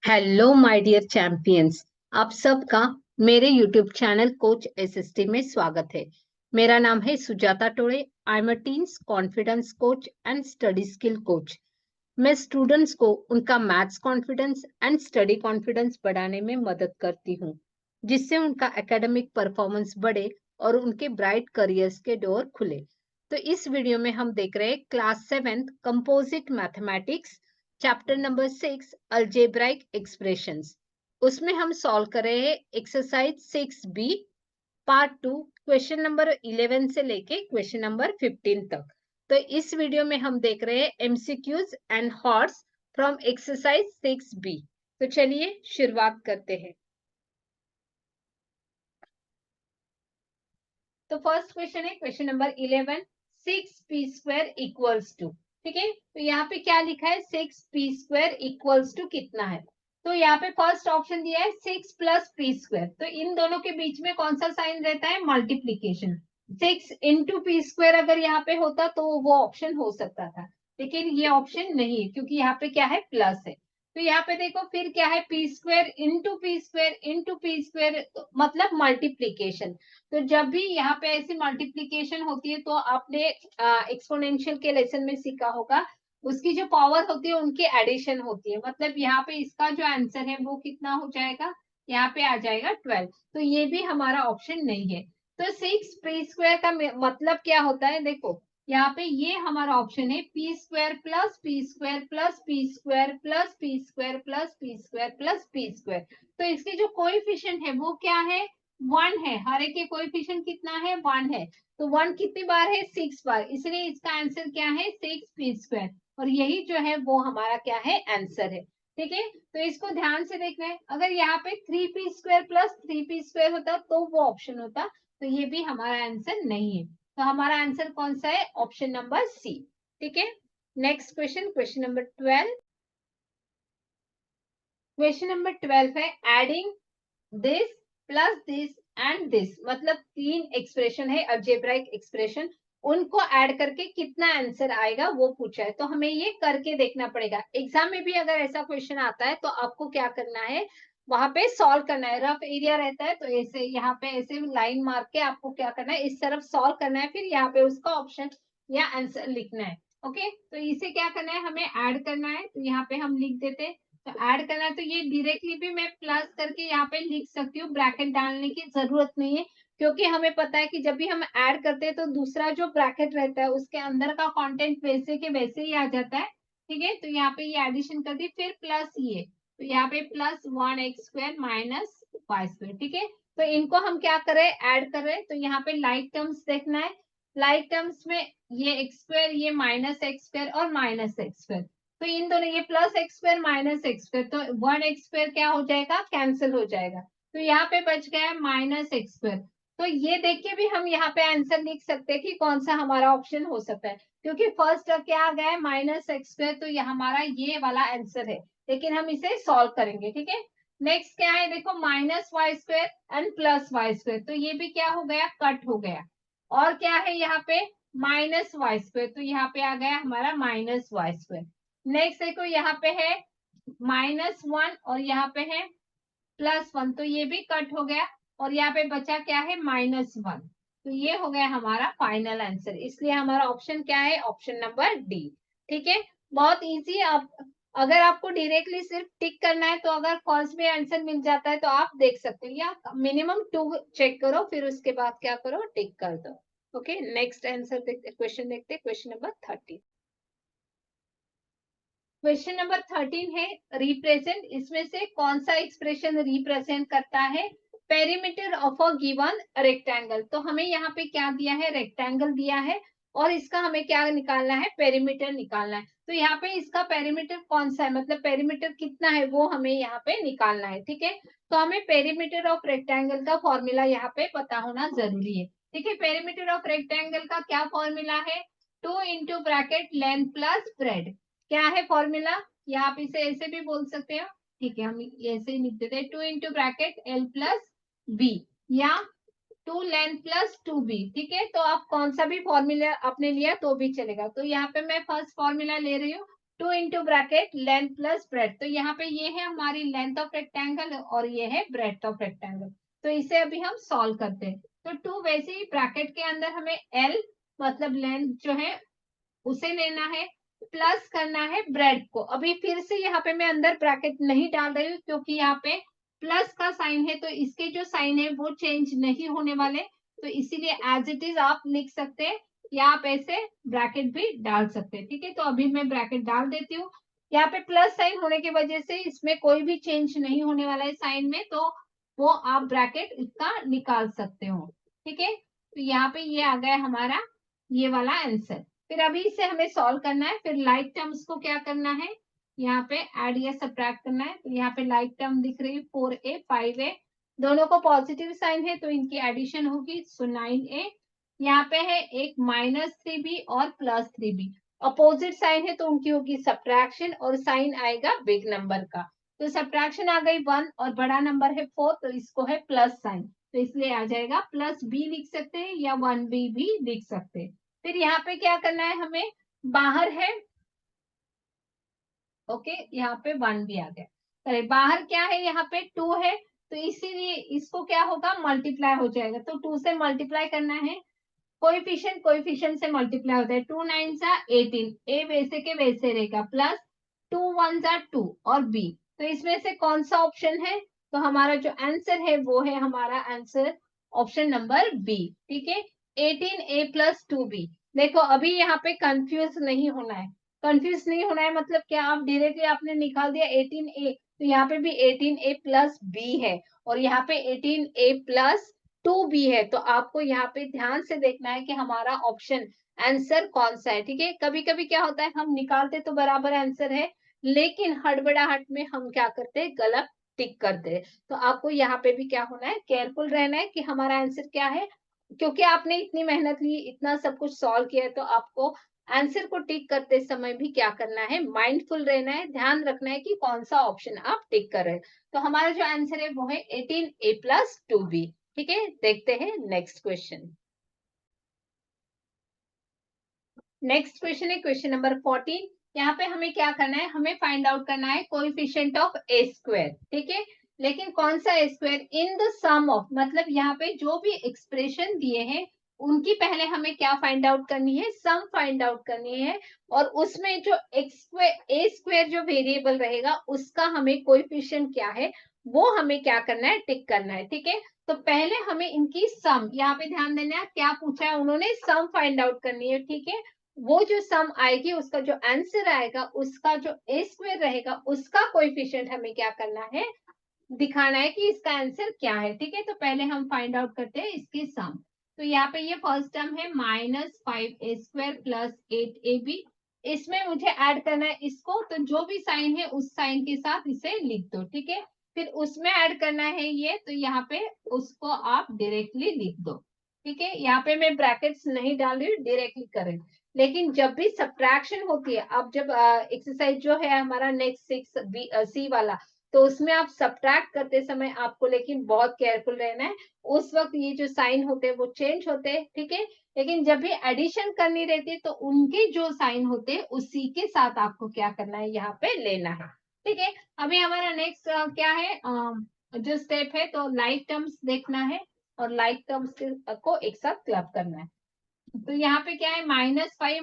Hello my dear champions. आप सबका मेरे यूट्यूब चैनल कोच एसएसटी में स्वागत है। मेरा नाम है Sujata Tode. I am a teens confidence coach and study skill coach. मैं स्टूडेंट्स को उनका maths confidence and study confidence बढ़ाने में मदद करती हूँ, जिससे उनका एकेडमिक परफॉर्मेंस बढ़े और उनके ब्राइट करियर्स के डोर खुले। तो इस वीडियो में हम देख रहे हैं class 7 composite mathematics chapter number 6 algebraic expressions. उसमें हम सॉल्व कर रहे हैं exercise 6B part 2 question number 11 से लेके क्वेश्चन नंबर 15 तक। तो इस वीडियो में हम देख रहे हैं MCQs and HOTS from exercise 6B। तो चलिए शुरुआत करते हैं। तो फर्स्ट क्वेश्चन है question number 11, 6p² equals to. ठीक है, तो यहाँ पे क्या लिखा है, 6p² इक्वल्स टू कितना है। तो यहाँ पे फर्स्ट ऑप्शन दिया है 6 प्लस p²। तो इन दोनों के बीच में कौन सा साइन रहता है, मल्टीप्लीकेशन। 6 इंटू p² अगर यहाँ पे होता तो वो ऑप्शन हो सकता था, लेकिन ये ऑप्शन नहीं है क्योंकि यहाँ पे क्या है, प्लस है। तो यहाँ पे देखो फिर क्या है, p² into p² into p², मतलब मल्टीप्लीकेशन। तो जब भी यहाँ पे ऐसी मल्टीप्लीकेशन होती है तो आपने एक्सपोनेंशियल के लेसन में सीखा होगा, उसकी जो पावर होती है उनकी एडिशन होती है। मतलब यहाँ पे इसका जो आंसर है वो कितना हो जाएगा, यहाँ पे आ जाएगा 12। तो ये भी हमारा ऑप्शन नहीं है। तो 6p² का मतलब क्या होता है, देखो यहाँ पे ये हमारा ऑप्शन है p² plus p² plus p² plus p² plus p² plus p²। तो इसकी जो कोएफिशिएंट है वो क्या है, 1 है। हर एक के कोएफिशिएंट कितना है, 1 है। तो 1 कितनी बार है, 6 बार, इसलिए इसका आंसर क्या है, 6p²। और यही जो है वो हमारा क्या है, आंसर है। ठीक है, तो इसको ध्यान से देखना है। अगर यहाँ पे 3p² प्लस 3p² होता तो वो ऑप्शन होता, तो ये भी हमारा आंसर नहीं है। तो हमारा आंसर कौन सा है, ऑप्शन नंबर सी। ठीक है, next question, question number 12। Question number 12 है adding this plus this and this, मतलब तीन एक्सप्रेशन है अल्जेब्राइक एक्सप्रेशन, उनको ऐड करके कितना आंसर आएगा वो पूछा है। तो हमें ये करके देखना पड़ेगा। एग्जाम में भी अगर ऐसा क्वेश्चन आता है तो आपको क्या करना है, वहां पे सॉल्व करना है। रफ एरिया रहता है तो ऐसे यहाँ पे ऐसे लाइन मार के आपको क्या करना है, इस तरफ सॉल्व करना है, फिर यहाँ पे उसका ऑप्शन या आंसर लिखना है। ओके, तो इसे क्या करना है, हमें ऐड करना है। तो यहाँ पे हम लिख देते हैं, तो ऐड करना है तो ये डायरेक्टली भी मैं प्लस करके यहाँ पे लिख सकती हूँ, ब्रैकेट डालने की जरूरत नहीं है, क्योंकि हमें पता है कि जब भी हम ऐड करते हैं तो दूसरा जो ब्रैकेट रहता है उसके अंदर का कंटेंट वैसे के वैसे ही आ जाता है। ठीक है, तो यहाँ पे ये एडिशन कर दी, फिर प्लस ये, तो यहाँ पे प्लस 1x² माइनस y²। ठीक है, तो इनको हम क्या करें, ऐड करें। तो यहाँ पे लाइक टर्म्स देखना है, लाइक टर्म्स में ये x², ये -x² और -x²। तो इन दोनों, ये +x² -x², तो 1x² क्या हो जाएगा, कैंसिल हो जाएगा। तो यहाँ पे बच गया -x²। तो ये देख के भी हम यहाँ पे आंसर लिख सकते हैं कि कौन सा हमारा ऑप्शन हो सकता है, क्योंकि फर्स्ट क्या आ गया है, -x², तो ये हमारा ये वाला आंसर है। लेकिन हम इसे सॉल्व करेंगे। ठीक है, नेक्स्ट क्या है, देखो -y² एंड +y², तो ये भी क्या हो गया, कट हो गया। और क्या है यहाँ पे, -y², तो यहाँ पे आ गया हमारा -y²। नेक्स्ट देखो यहाँ पे है -1 और यहाँ पे है +1, तो ये भी कट हो गया। और यहाँ पे बचा क्या है, -1। तो ये हो गया हमारा फाइनल आंसर, इसलिए हमारा ऑप्शन क्या है, ऑप्शन नंबर डी। ठीक है, बहुत इजी। आप अगर आपको डायरेक्टली सिर्फ टिक करना है तो अगर फर्स्ट में आंसर मिल जाता है तो आप देख सकते हो, या मिनिमम 2 चेक करो, फिर उसके बाद क्या करो, टिक कर दो। ओके, नेक्स्ट आंसर देखते, क्वेश्चन देखते, क्वेश्चन नंबर 30। क्वेश्चन नंबर 13 है रिप्रेजेंट, इसमें से कौन सा एक्सप्रेशन रिप्रेजेंट करता है perimeter of a given rectangle. तो हमें यहाँ पे क्या दिया है, रेक्टेंगल दिया है, और इसका हमें क्या निकालना है, पेरीमीटर निकालना है। तो यहाँ पे इसका पेरीमीटर कौन सा है, मतलब पेरीमीटर कितना है वो हमें यहाँ पे निकालना है। ठीक है, तो हमें पेरीमीटर ऑफ रेक्टेंगल का फॉर्मूला यहाँ पे पता होना जरूरी है। ठीक है, पेरीमीटर ऑफ रेक्टेंगल का क्या फॉर्मूला है, 2 into bracket length plus bread. क्या है फॉर्मूला, या आप इसे ऐसे भी बोल सकते हो। ठीक है, हम ऐसे ही लिख देते हैं, 2 into bracket L plus B, या 2 लेंथ प्लस 2b। ठीक है, तो आप कौन सा भी फॉर्मूला आपने लिया तो भी चलेगा। तो यहाँ पे मैं फर्स्ट फॉर्मूला ले रही हूँ, 2 into bracket length plus breadth, तो यहाँ पे ये है हमारी लेंथ ऑफ रेक्टेंगल और ये है ब्रेथ ऑफ रेक्टेंगल। तो इसे अभी हम सॉल्व करते हैं। तो 2 वैसे ही ब्रैकेट के अंदर हमें एल मतलब लेंथ जो है उसे लेना है, प्लस करना है ब्रेड को। अभी फिर से यहाँ पे मैं अंदर ब्रैकेट नहीं डाल रही हूँ क्योंकि यहाँ पे प्लस का साइन है, तो इसके जो साइन है वो चेंज नहीं होने वाले, तो इसीलिए एज इट इज आप लिख सकते हैं या आप ऐसे ब्रैकेट भी डाल सकते हैं। ठीक है, तो अभी मैं ब्रैकेट डाल देती हूँ। यहाँ पे प्लस साइन होने की वजह से इसमें कोई भी चेंज नहीं होने वाला है साइन में, तो वो आप ब्रैकेट इसका निकाल सकते हो। ठीक है, तो यहाँ पे ये आ गया हमारा ये वाला आंसर। फिर अभी इसे हमें सॉल्व करना है। फिर लाइक टर्म्स को क्या करना है, यहाँ पे ऐड या सब्ट्रैक्ट करना है। तो यहाँ पे लाइक टर्म दिख रही है 4a 5a, दोनों को पॉजिटिव साइन है तो इनकी एडिशन होगी, सो 9a। यहाँ पे है एक -3b और +3b, अपोजिट साइन है तो उनकी होगी सब्ट्रैक्शन और साइन आएगा बिग नंबर का। तो सब्ट्रैक्शन आ गई 1 और बड़ा नंबर है 4, तो इसको है प्लस साइन, तो इसलिए आ जाएगा +b लिख सकते हैं या 1b भी लिख सकते हैं। फिर यहाँ पे क्या करना है हमें, बाहर है ओके, यहाँ पे 1 भी आ गया। चलिए बाहर क्या है, यहाँ पे 2 है, तो इसीलिए इसको क्या होगा मल्टीप्लाई हो जाएगा, तो 2 से मल्टीप्लाई करना है। कोएफिशिएंट कोएफिशिएंट से मल्टीप्लाई होता है, 2 9 जा 18, ए वैसे के वैसे रहेगा, प्लस 2 1 जा 2 और बी। तो इसमें से कौन सा ऑप्शन है, तो हमारा जो आंसर है वो है हमारा आंसर ऑप्शन नंबर बी। ठीक है, 18a + 2b। देखो अभी यहाँ पे कंफ्यूज नहीं होना है, कंफ्यूज नहीं होना है मतलब क्या, आप डायरेक्टली आपने निकाल दिया 18a, तो यहाँ पे भी 18a + b है और यहाँ पे 18a + 2b है। तो आपको यहाँ पे ध्यान से देखना है कि हमारा ऑप्शन आंसर कौन सा है। ठीक है, कभी कभी क्या होता है हम निकालते तो बराबर आंसर है, लेकिन हड़बड़ाहट में हम क्या करते हैं गलत टिक करते हैं। तो आपको यहाँ पे भी क्या होना है, केयरफुल रहना है कि हमारा आंसर क्या है, क्योंकि आपने इतनी मेहनत ली, इतना सब कुछ सॉल्व किया है, तो आपको आंसर को टिक करते समय भी क्या करना है, माइंडफुल रहना है, ध्यान रखना है कि कौन सा ऑप्शन आप टिक कर रहे हैं। तो हमारा जो आंसर है वो है 18a + 2b। ठीक है, देखते हैं नेक्स्ट क्वेश्चन। नेक्स्ट क्वेश्चन है क्वेश्चन नंबर 14। यहाँ पे हमें क्या करना है, हमें फाइंड आउट करना है कोएफिशिएंट ऑफ ए स्क्वायर। ठीक है, लेकिन कौन सा a square in the sum of, मतलब यहाँ पे जो भी एक्सप्रेशन दिए हैं उनकी पहले हमें क्या फाइंड आउट करनी है, सम फाइंड आउट करनी है। और उसमें जो ए स्क्वायर जो वेरिएबल रहेगा उसका हमें कोएफिशिएंट क्या है वो हमें क्या करना है, टिक करना है। ठीक है, तो पहले हमें इनकी सम, यहाँ पे ध्यान देना है क्या पूछा है उन्होंने, सम फाइंड आउट करनी है। ठीक है, वो जो सम आएगी उसका जो आंसर आएगा उसका जो ए स्क्वायर रहेगा उसका कोएफिशिएंट हमें क्या करना है, दिखाना है कि इसका आंसर क्या है। ठीक है, तो पहले हम फाइंड आउट करते हैं इसकी सम। तो यहाँ पे ये फर्स्ट टर्म है -5a² + 8ab, इसमें मुझे ऐड करना है इसको, तो जो भी साइन है उस साइन के साथ इसे लिख दो। ठीक है, फिर उसमें ऐड करना है ये, तो यहाँ पे उसको आप डायरेक्टली लिख दो। ठीक है, यहाँ पे मैं ब्रैकेट्स नहीं डाल रही हूँ, डायरेक्टली करें। लेकिन जब भी सब्ट्रैक्शन होती है, अब जब एक्सरसाइज जो है हमारा नेक्स्ट 6 सी वाला, तो उसमें आप सब्ट्रैक्ट करते समय आपको लेकिन बहुत केयरफुल रहना है। उस वक्त ये जो साइन होते हैं वो चेंज होते हैं। ठीक है, लेकिन जब भी एडिशन करनी रहती है तो उनके जो साइन होते हैं उसी के साथ आपको क्या करना है, यहाँ पे लेना है। ठीक है, अभी हमारा नेक्स्ट क्या है, जो स्टेप है, तो लाइक टर्म्स देखना है और लाइक टर्म्स को एक साथ क्लब करना है। तो यहाँ पे क्या है, -5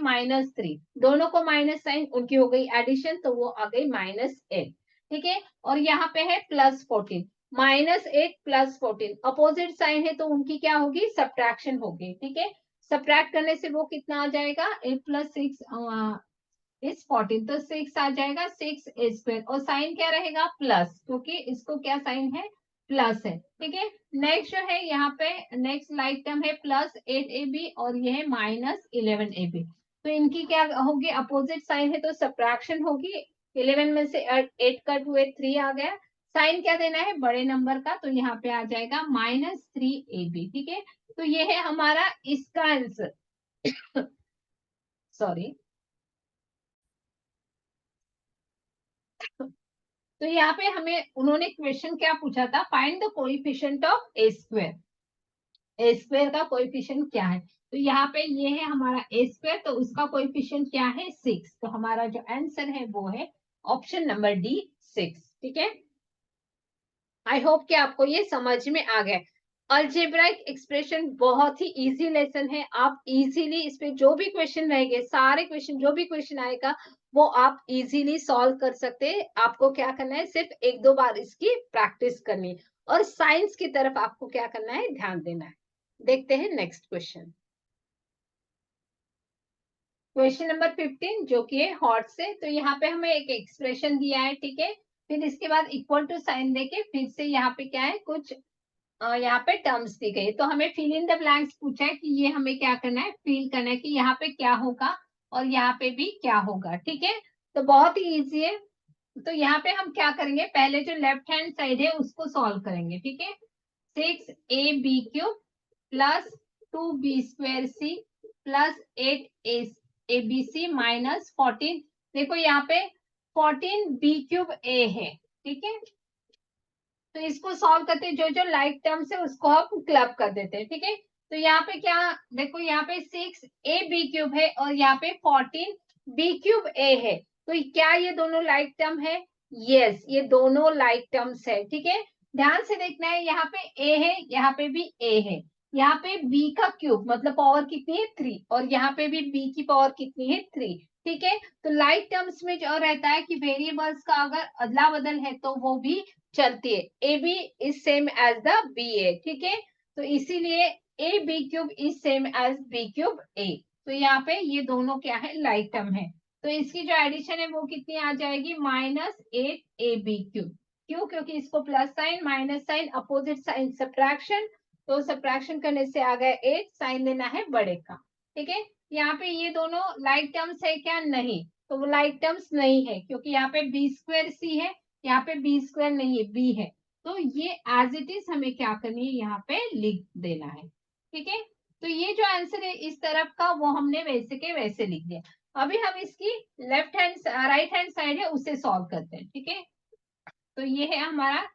-3, दोनों को माइनस साइन, उनकी हो गई एडिशन, तो वो आ गई -8। ठीक है, और यहाँ पे है +14, -8 +14 अपोजिट साइन है तो उनकी क्या होगी, सब्ट्रैक्शन होगी। ठीक है, सब्ट्रैक्ट करने से वो कितना आ जाएगा, 8 + 6 इज 14, तो 6 आ जाएगा, 6a² और साइन क्या रहेगा प्लस, क्योंकि इसको क्या साइन है, प्लस है। ठीक है, नेक्स्ट जो है यहाँ पे नेक्स्ट लाइक टर्म है +8ab और ये है -11ab, तो इनकी क्या होगी, अपोजिट साइन है तो सब्ट्रैक्शन होगी। 11 में से 8 कट हुए 3 आ गया, साइन क्या देना है, बड़े नंबर का, तो यहाँ पे आ जाएगा -3ab। ठीक है, तो ये है हमारा इसका आंसर सॉरी। तो यहाँ पे हमें उन्होंने क्वेश्चन क्या पूछा था, find the coefficient of A square. A square का कोएफिशिएंट क्या है। तो यहाँ पे ये है हमारा ए स्क्वायर, तो उसका कोएफिशिएंट क्या है 6। तो हमारा जो आंसर है वो है ऑप्शन नंबर डी 6। ठीक है, आई होप कि आपको ये समझ में आ गया। अल्जेब्राइक एक्सप्रेशन बहुत ही इजी लेसन है, आप इजीली इस पे जो भी क्वेश्चन रहेंगे, सारे क्वेश्चन जो भी क्वेश्चन आएगा वो आप इजीली सॉल्व कर सकते हैं। आपको क्या करना है, सिर्फ एक दो बार इसकी प्रैक्टिस करनी है, और साइंस की तरफ आपको क्या करना है, ध्यान देना है। देखते हैं नेक्स्ट क्वेश्चन, क्वेश्चन नंबर 15 जो कि है हॉट से। तो यहाँ पे हमें एक एक्सप्रेशन दिया है, ठीक है, फिर इसके बाद इक्वल टू साइन देके फिर से यहाँ पे क्या है, कुछ यहाँ पे टर्म्स दी गई। तो हमें फिल इन द ब्लैंक्स पूछा है कि ये हमें क्या करना है, फिल करना है कि यहाँ पे क्या होगा और यहाँ पे भी क्या होगा। ठीक है, तो बहुत ही इजी है। तो यहाँ पे हम क्या करेंगे, पहले जो लेफ्ट हैंड साइड है उसको सॉल्व करेंगे। ठीक है, 6ab³ plus 2b² plus 8abc minus 14। देखो यहाँ पे 14b³ है। ठीक है, तो इसको सॉल्व करते जो जो लाइक टर्म्स है उसको हम क्लब कर देते हैं। ठीक है, तो यहाँ पे क्या, देखो यहाँ पे 6ab³ है और यहाँ पे 14b³ है। तो क्या ये दोनों लाइक टर्म है? यस, ये दोनों लाइक टर्म्स है। ठीक है, ध्यान से देखना है, यहाँ पे a है, यहाँ पे भी a है, यहाँ पे b का क्यूब मतलब पावर कितनी है 3, और यहाँ पे भी b की पावर कितनी है 3। ठीक है, तो लाइक टर्म्स में जो रहता है कि वेरिएबल्स का अगर अदला बदल है तो वो भी चलती है। A b is same as the b a. ठीक है, तो इसीलिए a b³ is same as b³ a। तो यहाँ पे ये दोनों क्या है, लाइक टर्म है। तो इसकी जो एडिशन है वो कितनी आ जाएगी, -8ab³। क्यों? क्योंकि इसको plus sign minus sign opposite sign subtraction, तो सब्ट्रैक्शन करने से आ गया 8, साइन देना है बड़े का। ठीक है, यहाँ पे ये दोनों लाइक टर्म्स है क्या? नहीं, तो वो लाइक टर्म्स नहीं है क्योंकि यहाँ पे b²c है, यहाँ पे b² नहीं है, b है। तो ये एज इट इज हमें क्या करनी है, यहाँ पे लिख देना है। ठीक है, तो ये जो आंसर है इस तरफ का वो हमने वैसे के वैसे लिख दिया। अभी हम इसकी left hand right hand side है उसे सॉल्व करते हैं। ठीक है, तो ये है हमारा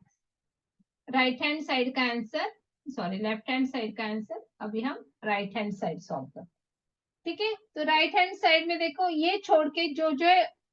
राइट हैंड साइड का answer, sorry left hand side का आंसर। अभी हम राइट हैंड साइड सॉल्व करते हैं। ठीक है, तो राइट हैंड साइड में देखो ये छोड़ के जो जो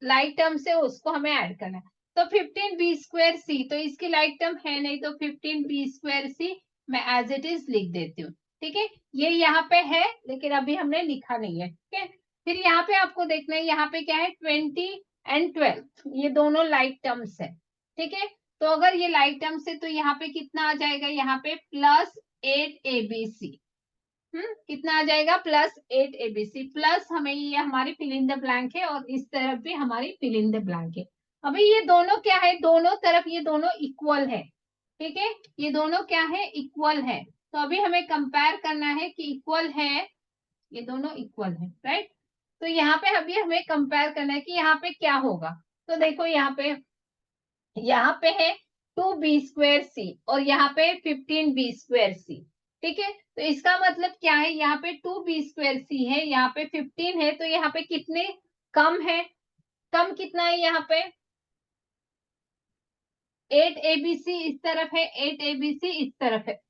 लाइक टर्म्स है उसको हमें ऐड करना है। तो 15b²c, तो इसकी लाइक टर्म है नहीं, तो 15b²c मैं एज इट इज लिख देती हूँ। ठीक है, ये यहाँ पे है लेकिन अभी हमने लिखा नहीं है। ठीक है, फिर यहाँ पे आपको देखना है, यहाँ पे क्या है 20 एंड 12, ये दोनों लाइक टर्म्स है। ठीक है, तो अगर ये लाइक टर्म्स है तो यहाँ पे कितना आ जाएगा, यहाँ पे +8abc। कितना आ जाएगा, +8abc, प्लस हमें ये हमारी फिल इन द ब्लैंक है और इस तरफ भी हमारी फिल इन द ब्लैंक है। अभी ये दोनों क्या है, दोनों तरफ ये दोनों इक्वल है। ठीक है, ये दोनों क्या है, इक्वल है। तो अभी हमें कंपेयर करना है कि इक्वल है, ये दोनों इक्वल है, राइट। तो यहाँ पे अभी हमें कंपेयर करना है कि यहाँ पे क्या होगा। तो देखो यहाँ पे है 2b²c और यहाँ पे 15b²c। ठीक है, तो इसका मतलब क्या है, यहाँ पे 2b²c है, यहाँ पे 15 है, तो यहाँ पे कितने कम है, कम कितना है, यहाँ पे 8abc इस तरफ है, 8abc इस तरफ है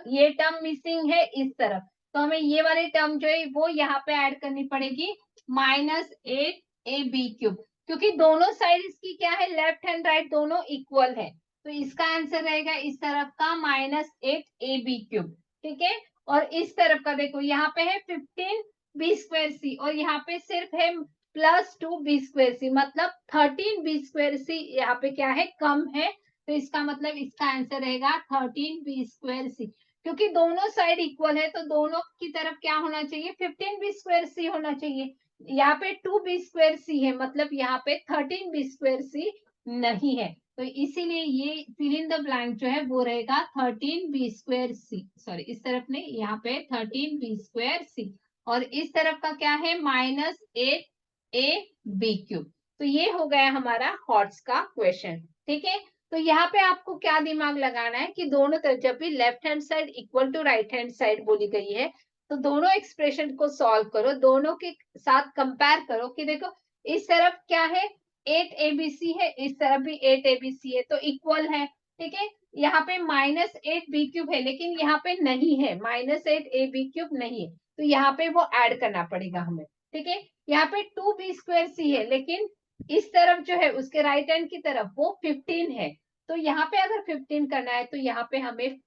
ये टर्म मिसिंग है इस तरफ, तो हमें ये वाली टर्म जो है वो यहाँ पे ऐड करनी पड़ेगी, -8ab³, क्योंकि दोनों साइड इसकी क्या है, लेफ्ट एंड राइट दोनों इक्वल है। तो इसका आंसर रहेगा इस तरफ का -8ab³। ठीक है, और इस तरफ का देखो यहाँ पे है 15b²c और यहाँ पे सिर्फ है +2b²c, मतलब 13b²c यहाँ पे क्या है, कम है। तो इसका मतलब इसका आंसर रहेगा 13b²c, क्योंकि दोनों साइड इक्वल है तो दोनों की तरफ क्या होना चाहिए, 15b²c होना चाहिए। यहाँ पे 2b²c है, मतलब यहाँ पे 13b²c नहीं है, तो इसीलिए ये फिल इन द ब्लैंक जो है वो रहेगा 13b²c, सॉरी इस तरफ नहीं, यहाँ पे 13b²c और इस तरफ का क्या है, -8ab³। तो ये हो गया हमारा हॉट्स का क्वेश्चन। ठीक है, तो यहाँ पे आपको क्या दिमाग लगाना है कि दोनों तरफ जब भी left hand side equal to right hand side बोली गई है तो दोनों एक्सप्रेशन को सॉल्व करो, दोनों के साथ कंपेयर करो कि देखो इस तरफ क्या है 8abc है, इस तरफ भी 8abc है, तो इक्वल है। ठीक है, यहाँ पे -8b³ है, लेकिन यहाँ पे नहीं है, -8ab³ नहीं है, तो यहाँ पे वो ऐड करना पड़ेगा हमें, ठीक है। यहाँ पे 2b²c है, लेकिन इस तरफ जो है उसके राइट हैंड की तरफ वो 15 है, तो यहाँ पे अगर 15 करना है तो यहाँ पे हमें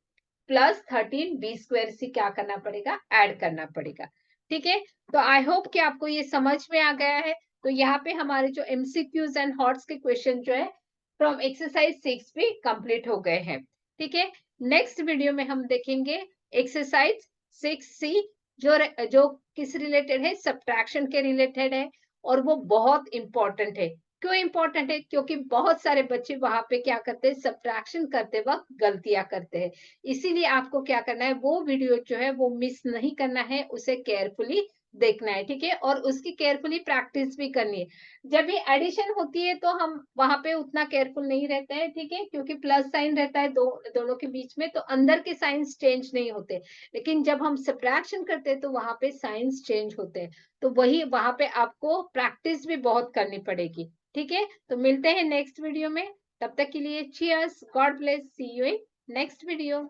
+13b²c क्या करना पड़ेगा, ऐड करना पड़ेगा, ठीक है। तो आई होप कि आपको ये समझ में आ गया है। तो यहाँ पे हमारे जो MCQs एंड हॉट्स के क्वेश्चन जो है फ्रॉम एक्सरसाइज 6 भी कंप्लीट हो गए हैं, ठीक है। नेक्स्ट वीडियो में हम देखेंगे एक्सरसाइज 6C, जो किस रिलेटेड है, सब्ट्रैक्शन के रिलेटेड है, और वो बहुत इंपॉर्टेंट है। क्यों इंपॉर्टेंट है? क्योंकि बहुत सारे बच्चे वहां पे क्या करते हैं, सब्ट्रैक्शन करते वक्त गलतियां करते हैं। इसीलिए आपको क्या करना है, वो वीडियो जो है वो मिस नहीं करना है, उसे केयरफुली देखना है, ठीक है, और उसकी केयरफुली प्रैक्टिस भी करनी है। जब ये एडिशन होती है तो हम वहां पे उतना केयरफुल नहीं रहते हैं, ठीक है, क्योंकि प्लस साइन रहता है दोनों के बीच में, तो अंदर के साइंस चेंज नहीं होते। लेकिन जब हम सब्ट्रैक्शन करते हैं तो वहां पे साइंस चेंज होते हैं, तो वही वहां पे आपको प्रैक्टिस भी बहुत करनी पड़ेगी, ठीक है। तो मिलते हैं नेक्स्ट वीडियो में, तब तक के लिए cheers, God bless, see you in next video.